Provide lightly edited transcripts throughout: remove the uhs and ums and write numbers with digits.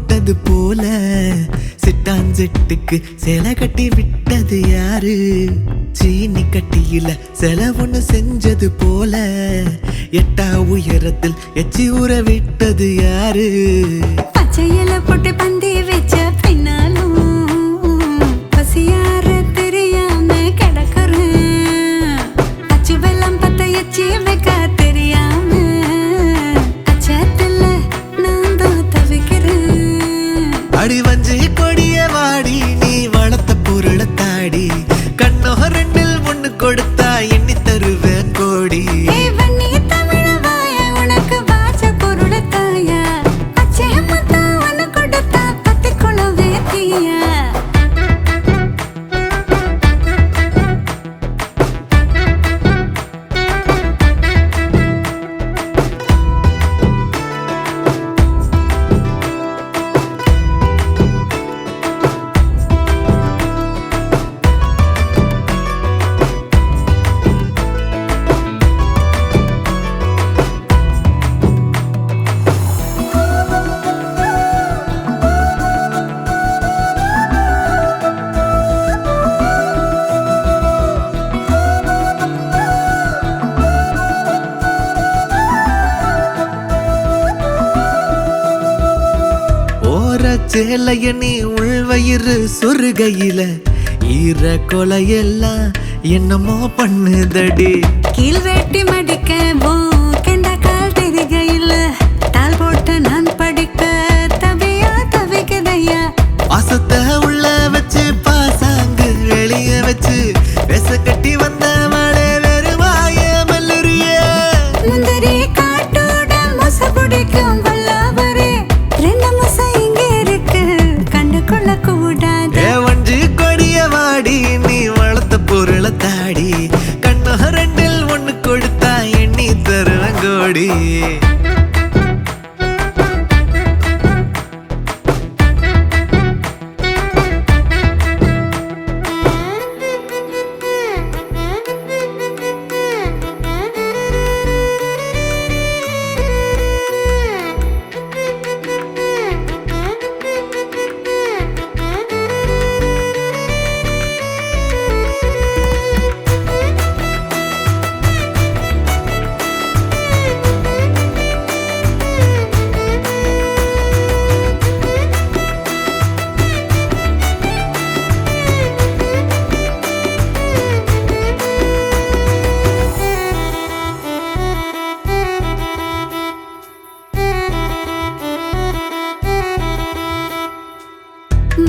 போட்டது போல சிட்டாஞ்சிட்டுக்கு சேலை கட்டி விட்டது யாரு? சீனி கட்டியில சில ஒண்ணு செஞ்சது போல எட்டா உயரத்தில் எச்சி ஊற விட்டது யாரு? பச்சையில போட்டு பந்தி வச்ச பின்னாலும் பசியார தெரியாம கிடக்குறேன். அச்சு வெள்ளம் பத்த எச்சி வைக்க தெரியாம அச்சத்துல நான் தான் தவிக்கிறேன். அடி வஞ்சி கொடிய வாடி நீ வளர்த்த பொருளை தாடி கண்ணோ ரெண்டில் ஒண்ணு கொடுத்தா எண்ணி தருவேன் கோடி. வன்னி தமிழ வாய உனக்கு வாச்ச பொருளை தாயா அச்சேமத்தா உனக்கு கொடுத்தா பத்திக்குள்ள வேத்தியா. சேலைய நீ உள்வயிறு சொருகையில ஈர கொலையெல்லாம் என்னமோ பண்ணுதடி. கீழ் வெட்டி மடிக்க கெண்ட கால் தெரிகையில தால் போட்ட நான் படிக்க தவியா தவிக்கதையா. பாசத்தை உள்ள வச்சு பாசாங்கு வெளிய வச்சு பேச கட்டி வந்த மழை வெறுவாய மல்லுரிய முந்திரி காட்டோட மொச பிடிக்கும் வல்லாவரே ரெண்டு மொச இங்க இருக்கு கண்டு கொள்ள கூடாது. வஞ்சி கொடிய வாடி நீ வளர்த்த பொருளை தாடி கண்ணோ ரெண்டில் ஒண்ணு கொடுத்தா எண்ணி தருவேன் கோடி.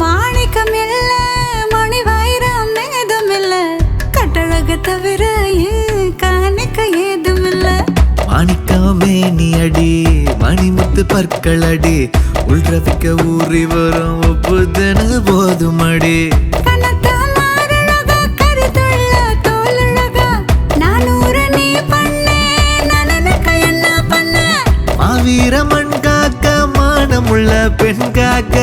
மாணிக்கம் இல்ல மணி வைரம் ஏதும் இல்ல கட்டழக தவிர காணிக்க ஏதும் இல்ல. மாணிக்காமே நீ அடி மணிமுத்து பற்களடி உள்ரவிக்க ஊறி வரும் ஒப்புதன போதும் அடி. கனத்த மாரழகா கருத்துள்ள தோலழகா நானூறு நீ பண்ணே நனனக்க என்ன பண்ண. மாவீரமண் காக்க மானமுள்ள பெண் காக்க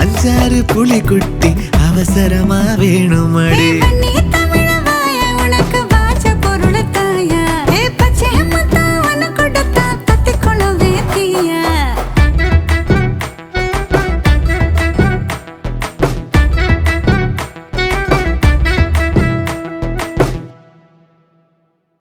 அஞ்சாறு புலி குட்டி அவசரமா வேணுமடி.